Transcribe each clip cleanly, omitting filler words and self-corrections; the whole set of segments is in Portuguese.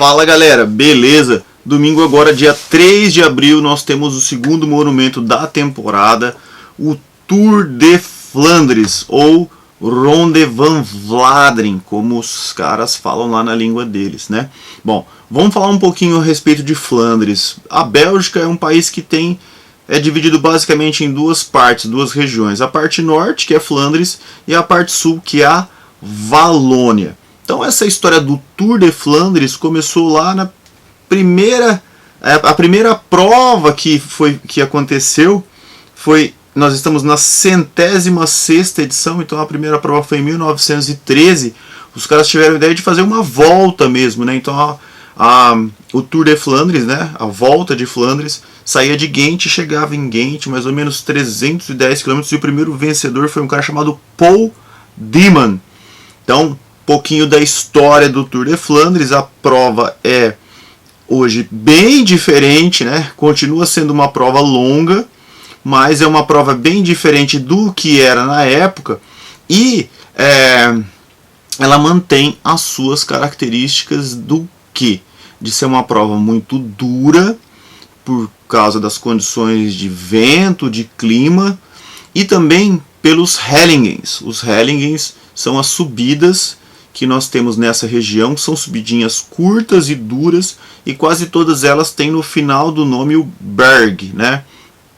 Fala galera, beleza? Domingo agora, dia 3 de abril, nós temos o segundo monumento da temporada, o Tour de Flandres, ou Ronde van Vlaanderen, como os caras falam lá na língua deles, né? Bom, vamos falar um pouquinho a respeito de Flandres. A Bélgica é um país que é dividido basicamente em duas partes, duas regiões. A parte norte, que é Flandres, e a parte sul, que é a Valônia. Então essa história do Tour de Flandres começou lá na primeira prova que aconteceu foi, nós estamos na 106ª edição, então a primeira prova foi em 1913. Os caras tiveram a ideia de fazer uma volta mesmo, né? Então o Tour de Flandres, né? A volta de Flandres, saía de Ghent e chegava em Ghent, mais ou menos 310 km, e o primeiro vencedor foi um cara chamado Paul Deman. Então, pouquinho da história do Tour de Flandres. A prova é hoje bem diferente, né? Continua sendo uma prova longa, mas é uma prova bem diferente do que era na época, e ela mantém as suas características de ser uma prova muito dura por causa das condições de vento, de clima, e também pelos Hellingens. Os Hellingens são as subidas que nós temos nessa região, são subidinhas curtas e duras, e quase todas elas têm no final do nome o Berg, né?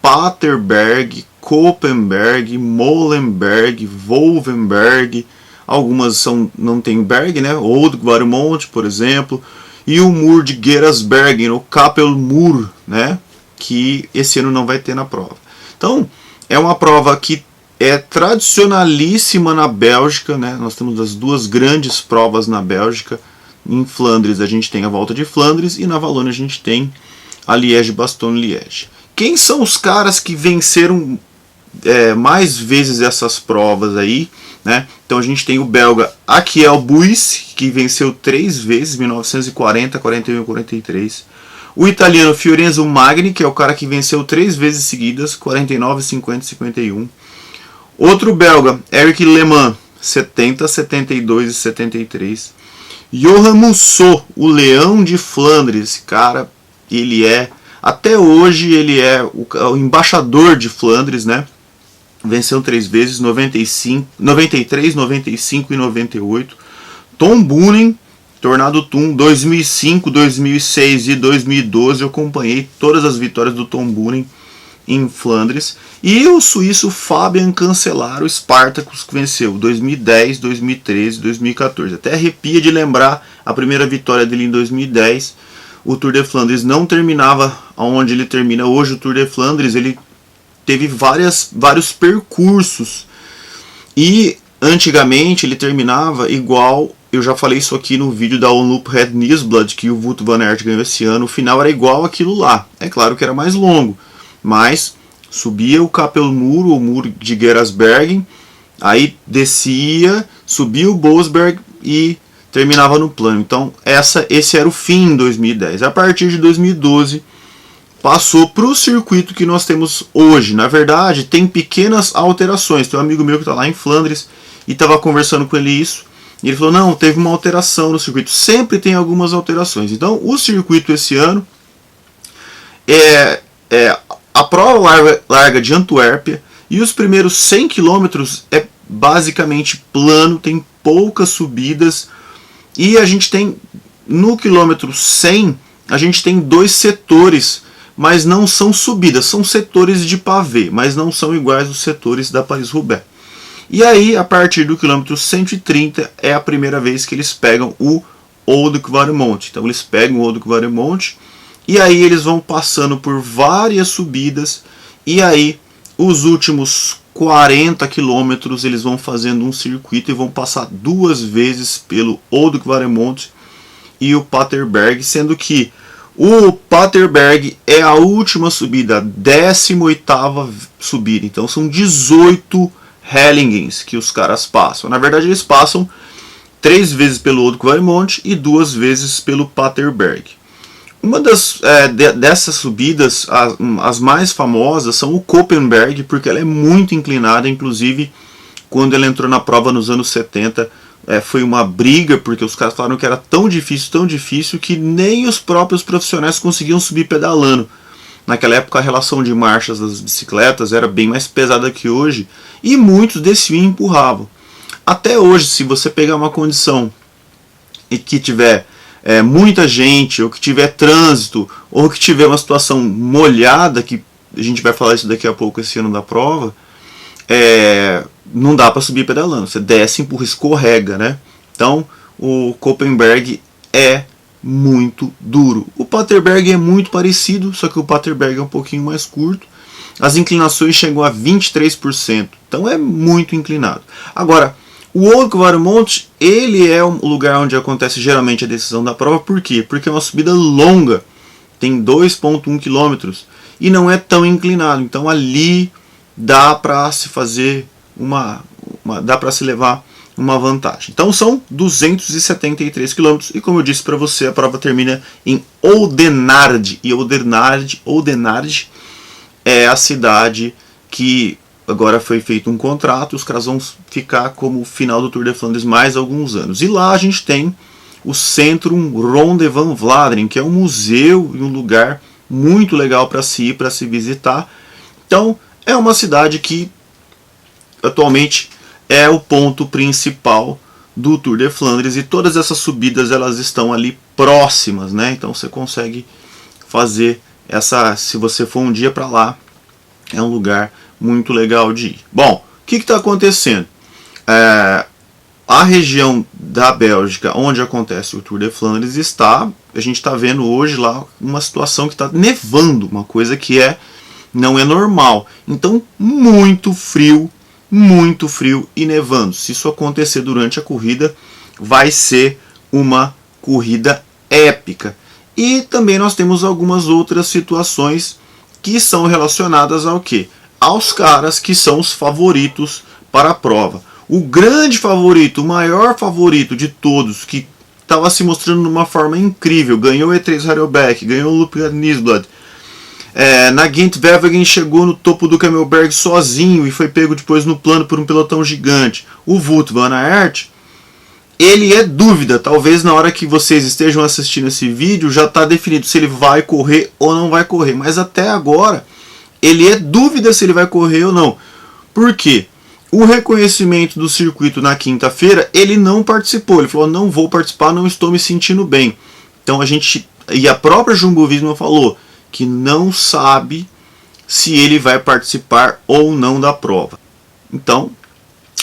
Paterberg, Koppenberg, Molenberg, Wolvenberg, algumas não tem Berg, né? Old Guarmont, por exemplo, e o Mur de Gerasbergen, o Kapelmur, né? Que esse ano não vai ter na prova. Então, é uma prova que é tradicionalíssima na Bélgica, né? Nós temos as duas grandes provas na Bélgica. Em Flandres a gente tem a Volta de Flandres, e na Valônia a gente tem a Liège-Bastogne-Liège. Quem são os caras que venceram mais vezes essas provas aí, né? Então a gente tem o belga Aquiel Buys, que venceu 3 vezes, 1940, 41 e 43. O italiano Fiorenzo Magni, que é o cara que venceu 3 vezes seguidas, 49, 50 e 51. Outro belga, Eric Lehmann, 70, 72 e 73. Johan Musso, o Leão de Flandres. Esse cara, até hoje, ele é o embaixador de Flandres, né? Venceu 3 vezes, 93, 95 e 98. Tom Boonen, Tornado Toom, 2005, 2006 e 2012. Eu acompanhei todas as vitórias do Tom Boonen em Flandres. E o suíço Fabian Cancellara, o Spartacus, que venceu 2010, 2013 e 2014. Até arrepia de lembrar a primeira vitória dele em 2010. O Tour de Flandres não terminava onde ele termina hoje. O Tour de Flandres ele teve vários percursos, e antigamente ele terminava igual, eu já falei isso aqui no vídeo da Omloop Red Nieuwsblad, que o Wout van Aert ganhou esse ano. O final era igual aquilo lá, é claro que era mais longo, mas subia o Kapelmur, o Mur de Gerasbergen, aí descia, subia o Bosberg e terminava no plano. Então esse era o fim em 2010. A partir de 2012 passou para o circuito que nós temos hoje. Na verdade, tem pequenas alterações. Tem um amigo meu que está lá em Flandres e estava conversando com ele isso, e ele falou, não, teve uma alteração no circuito. Sempre tem algumas alterações. Então o circuito esse ano a prova larga de Antuérpia, e os primeiros 100 km é basicamente plano, tem poucas subidas, e a gente tem no quilômetro 100 a gente tem 2 setores, mas não são subidas, são setores de pavê, mas não são iguais aos setores da Paris-Roubaix. E aí, a partir do quilômetro 130, é a primeira vez que eles pegam o Old Guarmont. Então eles pegam o Old Guarmont, e aí eles vão passando por várias subidas, e aí os últimos 40 quilômetros eles vão fazendo um circuito e vão passar 2 vezes pelo Old Guarmont e o Paterberg, sendo que o Paterberg é a última subida, a 18ª subida. Então são 18 Hellingens que os caras passam. Na verdade eles passam 3 vezes pelo Old Guarmont e 2 vezes pelo Paterberg. Uma dessas subidas, as mais famosas, são o Koppenberg, porque ela é muito inclinada. Inclusive, quando ela entrou na prova nos anos 70, foi uma briga, porque os caras falaram que era tão difícil, que nem os próprios profissionais conseguiam subir pedalando. Naquela época a relação de marchas das bicicletas era bem mais pesada que hoje, e muitos desciam e empurravam. Até hoje, se você pegar uma condição e que tiver muita gente, ou que tiver trânsito, ou que tiver uma situação molhada, que a gente vai falar isso daqui a pouco, esse ano da prova, não dá para subir pedalando. Você desce, empurra, escorrega, né? Então o Koppenberg é muito duro. O Paterberg é muito parecido, só que o Paterberg é um pouquinho mais curto. As inclinações chegam a 23%, então é muito inclinado. Agora, o Old Warmont, ele é o lugar onde acontece geralmente a decisão da prova. Por quê? Porque é uma subida longa, tem 2,1 km e não é tão inclinado. Então ali dá para se fazer dá para se levar uma vantagem. Então são 273 km e, como eu disse para você, a prova termina em Oudenaarde. E Oudenaarde é a cidade que agora foi feito um contrato, os caras vão ficar como final do Tour de Flandres mais alguns anos. E lá a gente tem o Centrum Ronde van Vlaanderen, que é um museu e um lugar muito legal para se ir, para se visitar. Então é uma cidade que atualmente é o ponto principal do Tour de Flandres, e todas essas subidas elas estão ali próximas, né? Então você consegue fazer se você for um dia para lá, é um lugar muito legal de ir. Bom, o que está acontecendo? A região da Bélgica, onde acontece o Tour de Flandres, a gente está vendo hoje lá uma situação que está nevando, uma coisa que não é normal. Então, muito frio e nevando. Se isso acontecer durante a corrida, vai ser uma corrida épica. E também nós temos algumas outras situações que são relacionadas ao quê? Aos caras que são os favoritos para a prova. O grande favorito, o maior favorito de todos, que estava se mostrando de uma forma incrível, ganhou o E3 Harelbeke, ganhou o Luke Nisblad, na Gent-Wevelgem chegou no topo do Camelberg sozinho e foi pego depois no plano por um pelotão gigante. O Wout van Aert, ele é dúvida. Talvez na hora que vocês estejam assistindo esse vídeo já está definido se ele vai correr ou não vai correr. Mas até agora ele é dúvida se ele vai correr ou não. Por quê? O reconhecimento do circuito na quinta-feira, ele não participou. Ele falou, não vou participar, não estou me sentindo bem. Então e a própria Jumbo-Visma falou que não sabe se ele vai participar ou não da prova. Então,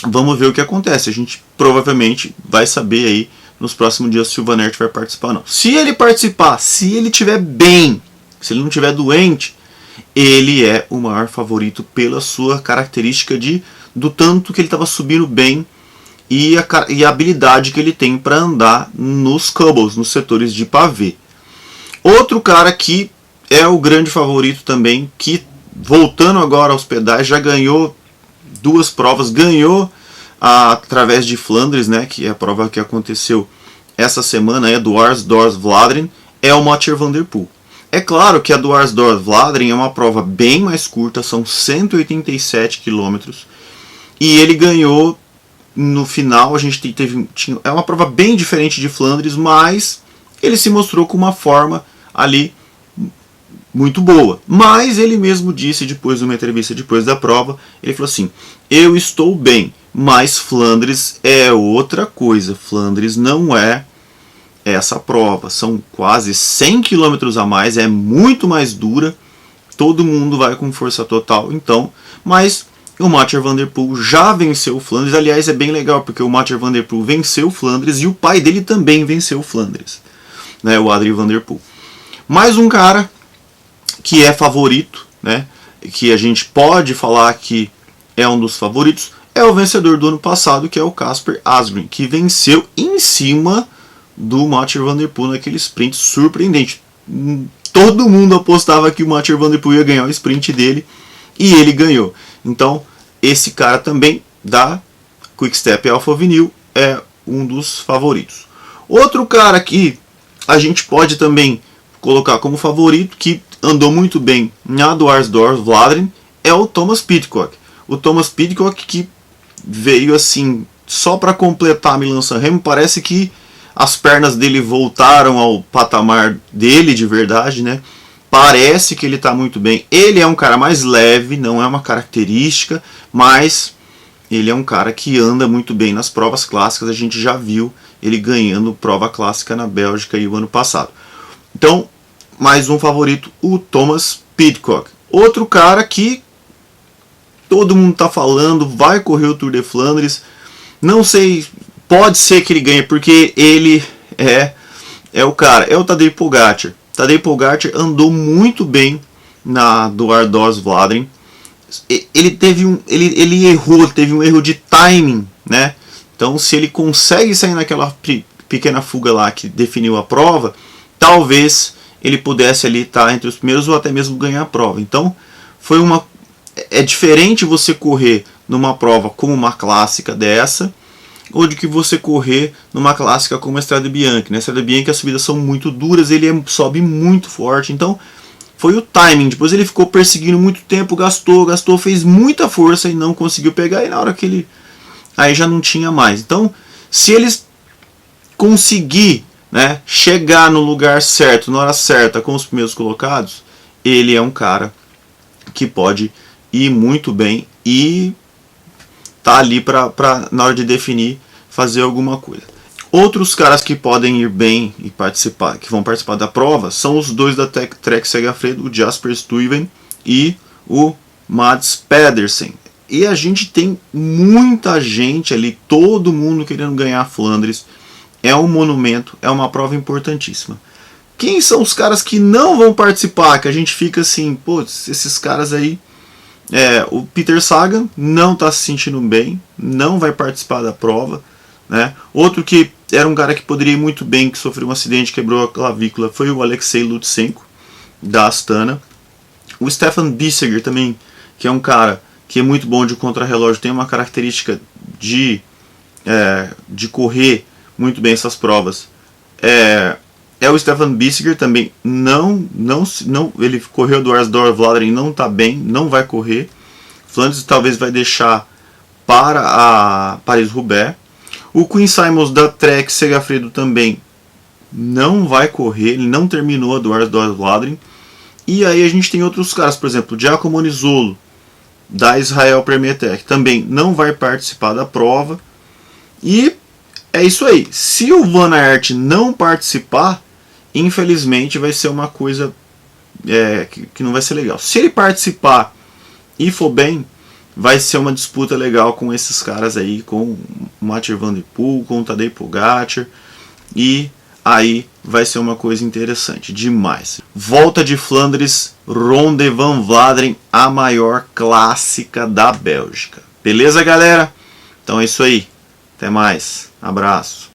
vamos ver o que acontece. A gente provavelmente vai saber aí nos próximos dias se o Van Aert vai participar ou não. Se ele participar, se ele estiver bem, se ele não estiver doente, ele é o maior favorito pela sua característica do tanto que ele estava subindo bem e a habilidade que ele tem para andar nos cobbles, nos setores de pavê. Outro cara que é o grande favorito também, que voltando agora aos pedais, já ganhou 2 provas, ganhou através de Flandres, né, que é a prova que aconteceu essa semana, do Arsdorf-Vlaanderen, é o Mathieu van der Poel. É claro que a do Arsdorf-Vlaanderen é uma prova bem mais curta, são 187 km, e ele ganhou no final. A gente é uma prova bem diferente de Flandres, mas ele se mostrou com uma forma ali muito boa. Mas ele mesmo disse, depois de uma entrevista depois da prova, ele falou assim, eu estou bem, mas Flandres é outra coisa. Flandres não é essa prova, são quase 100 km a mais, é muito mais dura, todo mundo vai com força total. Então, mas o Mathieu van der Poel já venceu o Flandres. Aliás, é bem legal, porque o Mathieu van der Poel venceu o Flandres e o pai dele também venceu o Flandres, né, o Adrien van der Poel. Mais um cara que é favorito, né, que a gente pode falar que é um dos favoritos, é o vencedor do ano passado, que é o Kasper Asgreen, que venceu em cima do Mathieu van der Poel naquele sprint surpreendente. Todo mundo apostava que o Mathieu van der Poel ia ganhar o sprint dele, e ele ganhou. Então, esse cara também da Quick-Step Alpha Vinyl é um dos favoritos. Outro cara que a gente pode também colocar como favorito, que andou muito bem na do Arsdorf-Vlaanderen, é o Thomas Pidcock. O Thomas Pidcock, que veio assim só para completar Milan-San Remo, parece que as pernas dele voltaram ao patamar dele de verdade, né? Parece que ele está muito bem. Ele é um cara mais leve, não é uma característica, mas ele é um cara que anda muito bem nas provas clássicas. A gente já viu ele ganhando prova clássica na Bélgica aí o ano passado. Então, mais um favorito, o Thomas Pidcock. Outro cara que todo mundo está falando, vai correr o Tour de Flandres. Não sei, pode ser que ele ganhe, porque ele é o cara, é o Tadej Pogacar. Tadej Pogacar andou muito bem na do Ardós Vlaanderen. Ele errou, teve um erro de timing, né? Então, se ele consegue sair naquela pequena fuga lá que definiu a prova, talvez ele pudesse ali estar entre os primeiros ou até mesmo ganhar a prova. Então, é diferente você correr numa prova como uma clássica dessa, ou de que você correr numa clássica como a Strade Bianche. Na Strade Bianche as subidas são muito duras, ele sobe muito forte, então foi o timing. Depois ele ficou perseguindo muito tempo, gastou, fez muita força e não conseguiu pegar, e na hora que ele... aí já não tinha mais. Então, se eles conseguir, né, chegar no lugar certo, na hora certa, com os primeiros colocados, ele é um cara que pode ir muito bem e tá ali para na hora de definir fazer alguma coisa. Outros caras que podem ir bem e participar, que vão participar da prova, são os dois da Trek Segafredo, o Jasper Stuyven e o Mads Pedersen. E a gente tem muita gente ali, todo mundo querendo ganhar a Flandres. É um monumento, é uma prova importantíssima. Quem são os caras que não vão participar? Que a gente fica assim, pô, esses caras aí... o Peter Sagan não está se sentindo bem, não vai participar da prova, né? Outro que era um cara que poderia ir muito bem, que sofreu um acidente, quebrou a clavícula, foi o Alexei Lutsenko, da Astana. O Stefan Bissegger também, que é um cara que é muito bom de contrarrelógio, tem uma característica de correr muito bem essas provas. O Stefan Bissegger também não ele correu do Ardós Vlaanderen, não está bem, não vai correr. Flandres talvez vai deixar para a Paris-Roubaix. O Quinn Simmons da Trek Segafredo também não vai correr, ele não terminou a do Ardós Vlaanderen. E aí a gente tem outros caras, por exemplo, o Giacomo Nizzolo da Israel Premier Tech também não vai participar da prova. E é isso aí. Se o Van Aert não participar, infelizmente vai ser uma coisa que não vai ser legal. Se ele participar e for bem, vai ser uma disputa legal com esses caras aí, com o Mathieu Van Der Poel, com o Tadej Pogacar, e aí vai ser uma coisa interessante demais. Volta de Flandres, Ronde van Vlaanderen, a maior clássica da Bélgica. Beleza, galera? Então é isso aí. Até mais. Abraço.